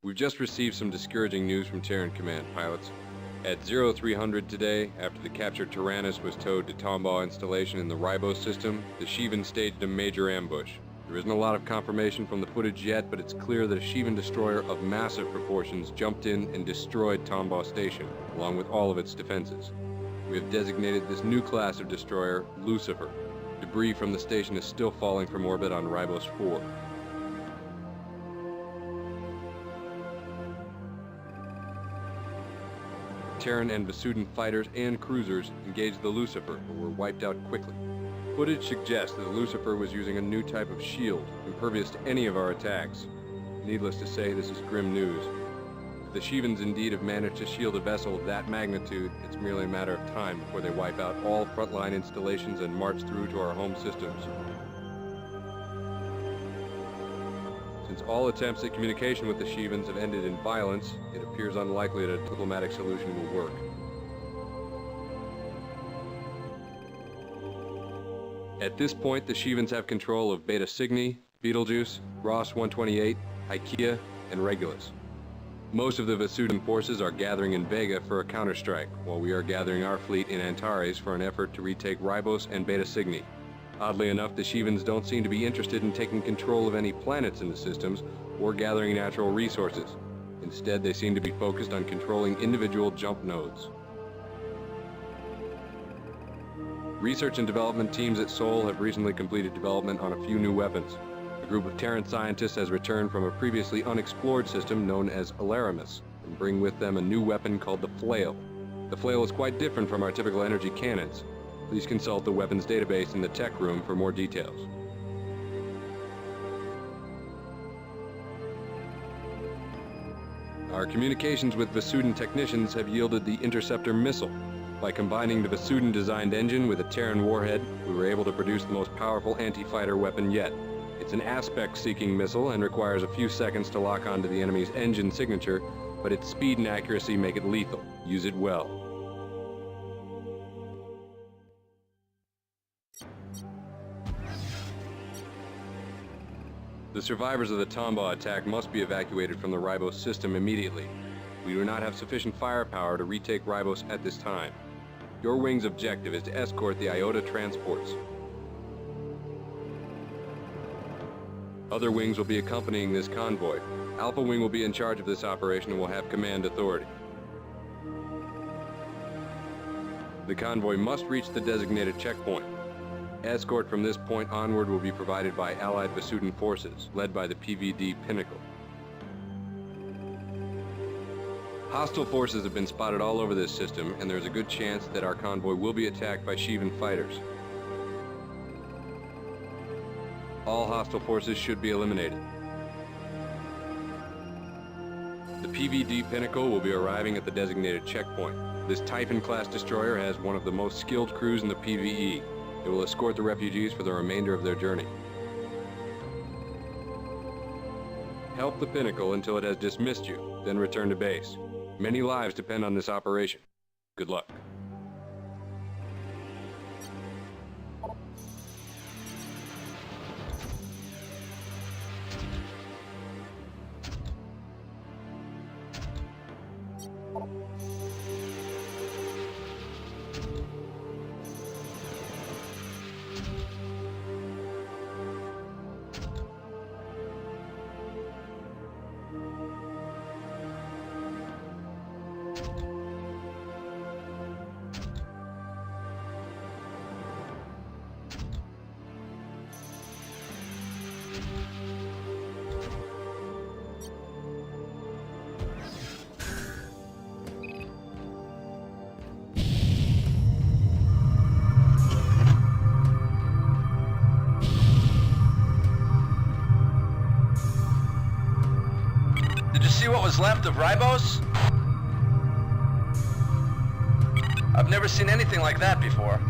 We've just received some discouraging news from Terran Command, pilots. At 0300 today, after the captured Tyrannus was towed to Tombaugh installation in the Ribos system, the Shivan staged a major ambush. There isn't a lot of confirmation from the footage yet, but it's clear that a Shivan destroyer of massive proportions jumped in and destroyed Tombaugh Station, along with all of its defenses. We have designated this new class of destroyer Lucifer. Debris from the station is still falling from orbit on Ribos 4. Terran and Vasudan fighters and cruisers engaged the Lucifer, but were wiped out quickly. Footage suggests that the Lucifer was using a new type of shield, impervious to any of our attacks. Needless to say, this is grim news. If the Shivans indeed have managed to shield a vessel of that magnitude, it's merely a matter of time before they wipe out all frontline installations and march through to our home systems. Since all attempts at communication with the Shivans have ended in violence, it appears unlikely that a diplomatic solution will work. At this point, the Shivans have control of Pt16, Betelgeuse, Ross 128, Ikea, and Regulus. Most of the Vasudan forces are gathering in Vega for a counterstrike, while we are gathering our fleet in Antares for an effort to retake Ribos and Pt16. Oddly enough, the Shivans don't seem to be interested in taking control of any planets in the systems or gathering natural resources. Instead, they seem to be focused on controlling individual jump nodes. Research and development teams at Sol have recently completed development on a few new weapons. A group of Terran scientists has returned from a previously unexplored system known as Alaramis and bring with them a new weapon called the Flail. The Flail is quite different from our typical energy cannons. Please consult the weapons database in the tech room for more details. Our communications with Vasudan technicians have yielded the Interceptor missile. By combining the Vasudan-designed engine with a Terran warhead, we were able to produce the most powerful anti-fighter weapon yet. It's an aspect-seeking missile and requires a few seconds to lock onto the enemy's engine signature, but its speed and accuracy make it lethal. Use it well. The survivors of the Tombaugh attack must be evacuated from the Ribos system immediately. We do not have sufficient firepower to retake Ribos at this time. Your wing's objective is to escort the Iota transports. Other wings will be accompanying this convoy. Alpha Wing will be in charge of this operation and will have command authority. The convoy must reach the designated checkpoint. Escort from this point onward will be provided by Allied Vasudan forces, led by the PVD Pinnacle. Hostile forces have been spotted all over this system, and there's a good chance that our convoy will be attacked by Shivan fighters. All hostile forces should be eliminated. The PVD Pinnacle will be arriving at the designated checkpoint. This Typhon-class destroyer has one of the most skilled crews in the PVE. It will escort the refugees for the remainder of their journey. Help the Pinnacle until it has dismissed you, then return to base. Many lives depend on this operation. Good luck. See what was left of Ribos? I've never seen anything like that before.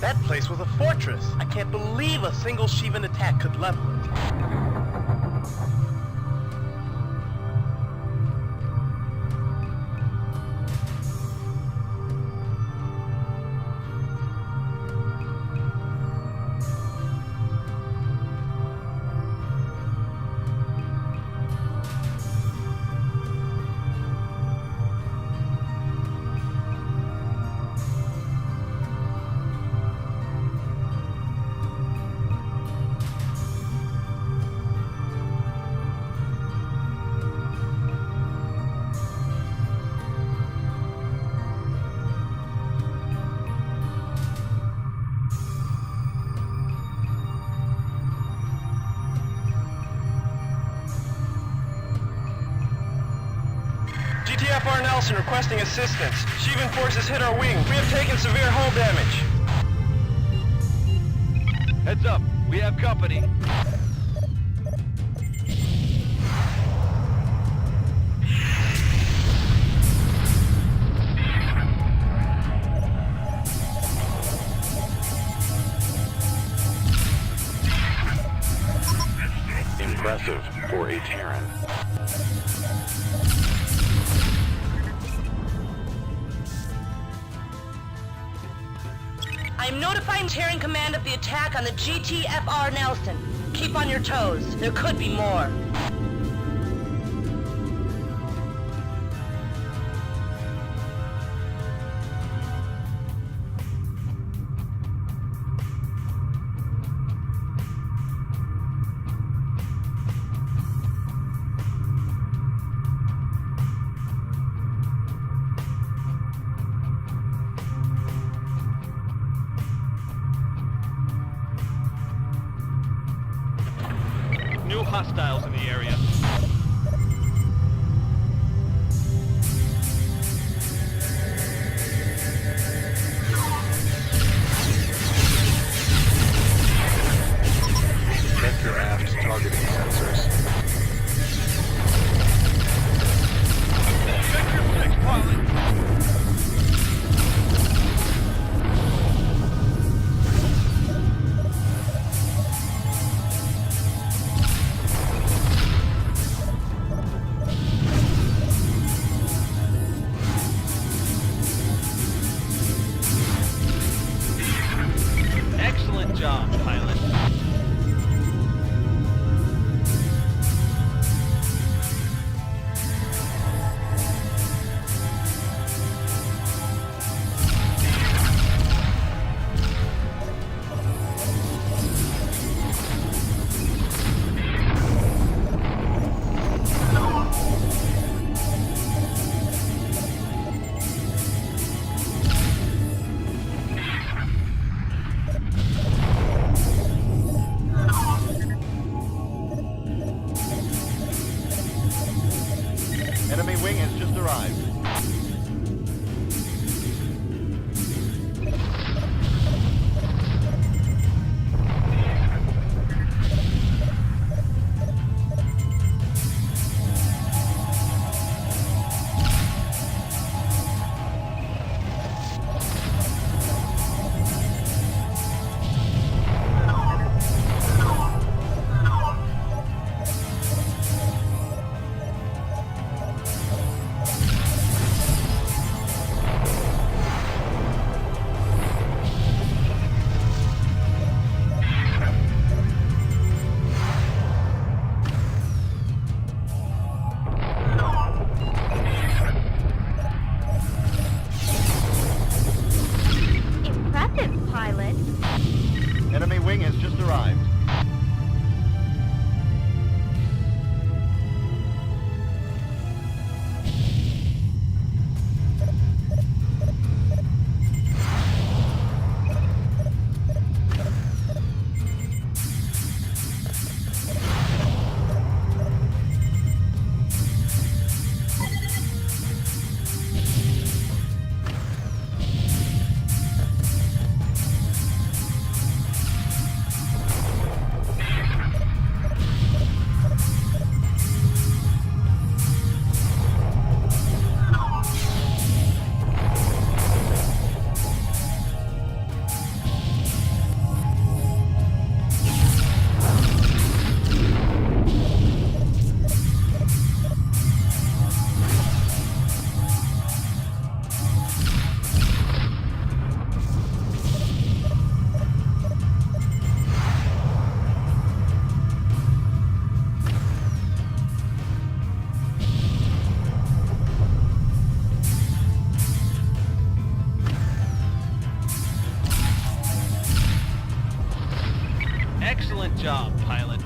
That place was a fortress. I can't believe a single Shivan attack could level it. GTFR Nelson requesting assistance. Sheevan forces hit our wing. We have taken severe hull damage. Heads up, we have company. Impressive for a Terran. I am notifying Terran Command of the attack on the GTFR Nelson. Keep on your toes. There could be more. New hostiles in the area. Check your aft targeting sensors. Check your six, pilot. Excellent job, pilot. Enemy wing has just arrived. Impressive, pilot. Enemy wing has just arrived. Excellent job, pilot.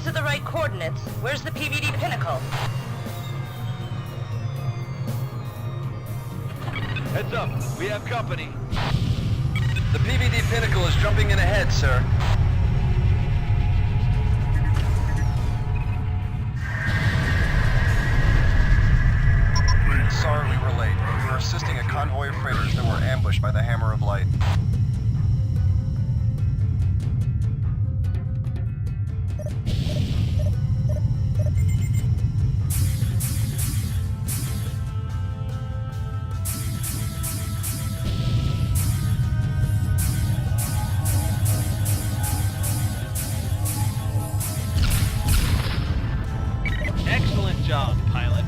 these are the right coordinates, where's the PVD Pinnacle? Heads up, we have company. The PVD Pinnacle is jumping in ahead, sir. Sorry we were late. We were assisting a convoy of freighters that were ambushed by the Hammer of Light. Excellent job, pilot.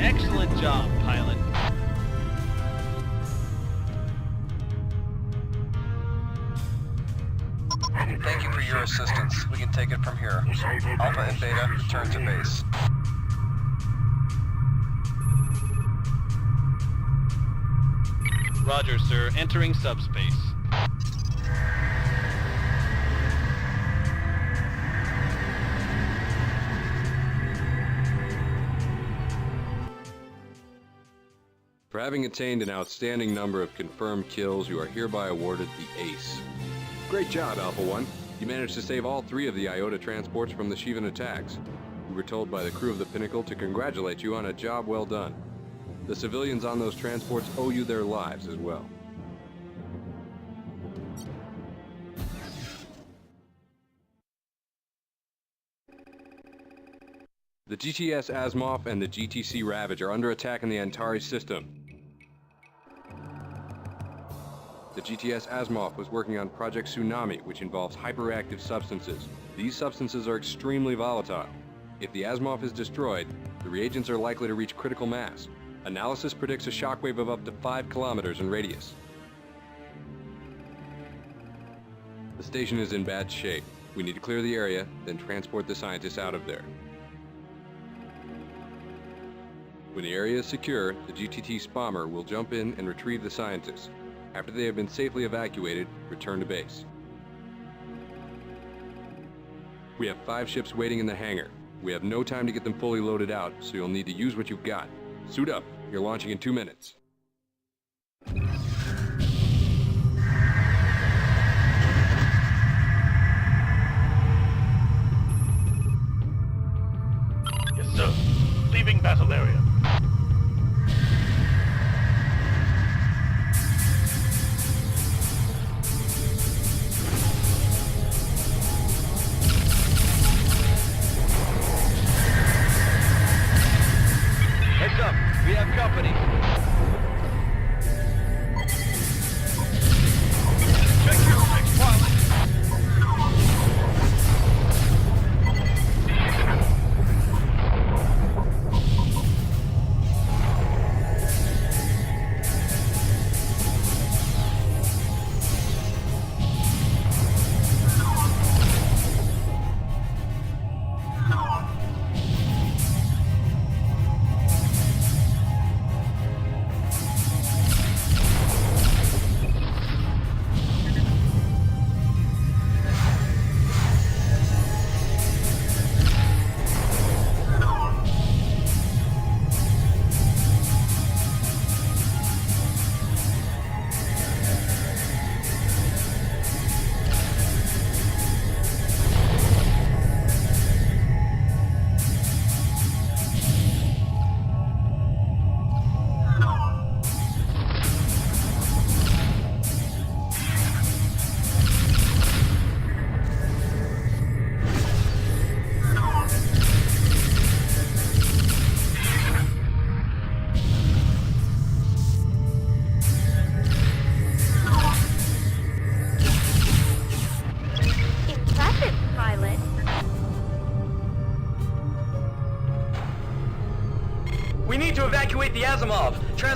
Excellent job, pilot. Thank you for your assistance. We can take it from here. Alpha and Beta, return to base. Roger, sir. Entering subspace. For having attained an outstanding number of confirmed kills, you are hereby awarded the Ace. Great job, Alpha 1. You managed to save all 3 of the IOTA transports from the Shivan attacks. We were told by the crew of the Pinnacle to congratulate you on a job well done. The civilians on those transports owe you their lives as well. The GTS Asimov and the GTC Ravage are under attack in the Antares system. The GTS Asimov was working on Project Tsunami, which involves hyperreactive substances. These substances are extremely volatile. If the Asimov is destroyed, the reagents are likely to reach critical mass. Analysis predicts a shockwave of up to 5 kilometers in radius. The station is in bad shape. We need to clear the area, then transport the scientists out of there. When the area is secure, the GTT Bomber will jump in and retrieve the scientists. After they have been safely evacuated, return to base. We have 5 ships waiting in the hangar. We have no time to get them fully loaded out, so you'll need to use what you've got. Suit up. You're launching in 2 minutes. Yes, sir. Leaving battle area. Heads up, we have company.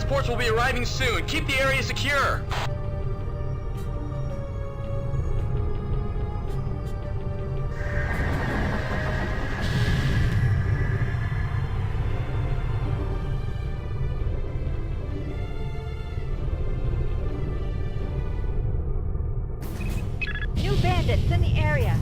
transports will be arriving soon. Keep the area secure. New bandits in the area.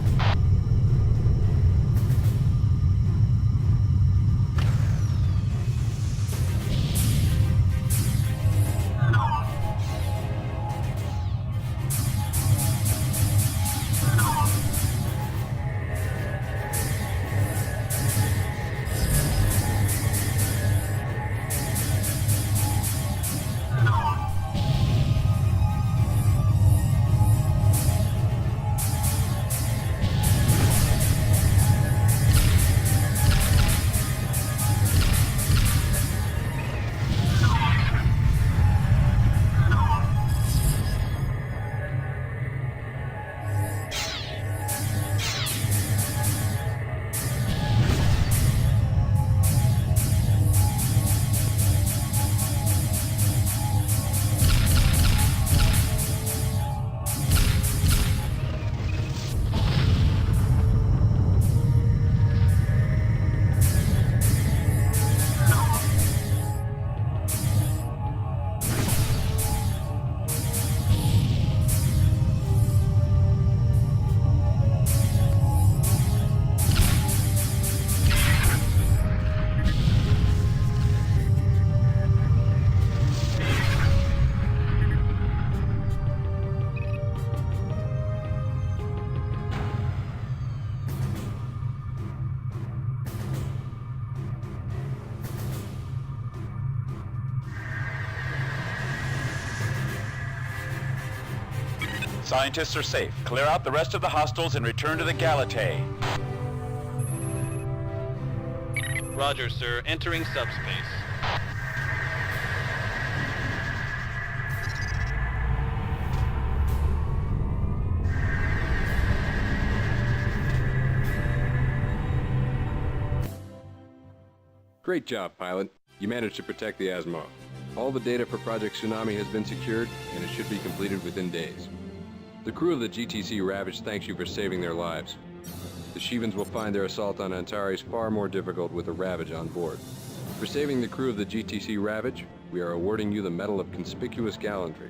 Scientists are safe. Clear out the rest of the hostiles and return to the Galatée. Roger, sir. Entering subspace. Great job, pilot. You managed to protect the Asimov. All the data for Project Tsunami has been secured, and it should be completed within days. The crew of the GTC Ravage thanks you for saving their lives. The Shivans will find their assault on Antares far more difficult with the Ravage on board. For saving the crew of the GTC Ravage, we are awarding you the Medal of Conspicuous Gallantry.